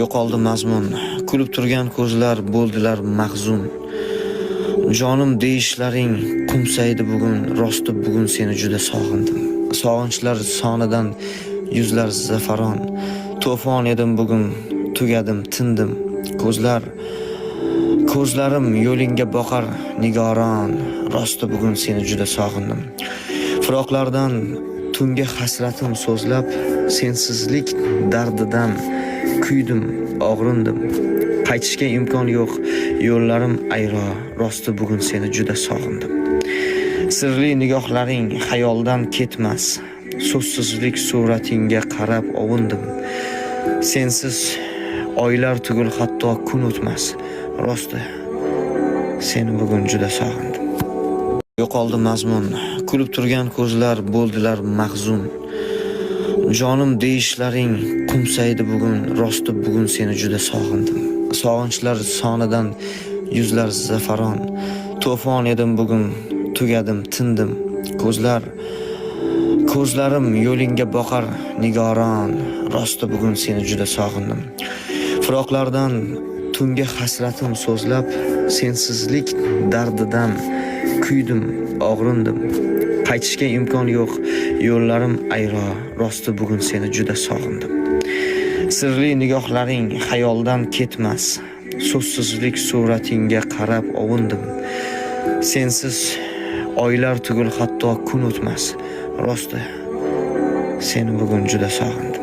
Yo'qoldi mazmun, kulib turgan ko'zlar bo'ldilar mahzun. Jonim deyishlaring qumsaydi bugun, rosti bugun seni juda sog'indim. Sog'inchlar sonidan yuzlar zafaron. To'fon edim bugun, tugadim, tindim. Ko'zlarim yo'lingga boqar nigoron, rosti bugun seni juda sog'indim. Firoqlardan tunga hasratim so'zlab, sensizlik dardidan kuydim, og'rindim. Qaytishga imkon yo'q, yo'llarim ayro, rosti bugun seni juda sog'indim. Sirli nigohlaring xayoldan ketmas, so'zsizlik suratingga qarab ovundim. Sensiz oylar tugul hatto kun o'tmas, rosti seni bugun juda sog'indim. Yo'qoldi mazmun, kulib turgan ko'zlar bo'ldilar mahzun. Jonim deyishlaring qumsaydi bugun, rosti bugun seni juda sog'indim. Sog'inchlar sonidan yuzlar zafaron. To'fon edim bugun, tugadim, tindim. Ko'zlarim yo'lingga boqar nigoron, rosti bugun seni juda sog'indim. Firoqlardan tunga hasratim so'zlab, sensizlik dardidan kuydim, og'rindim. Qaytishga imkon yo'q, yo'llarim ayro, rosti bugun seni juda sog'indim. Sirli nigohlaring xayoldan ketmas, so'zsizlik suratingga qarab ovundim. Sensiz oylar tugul hatto kun o'tmas, rosti seni bugun juda sog'indim.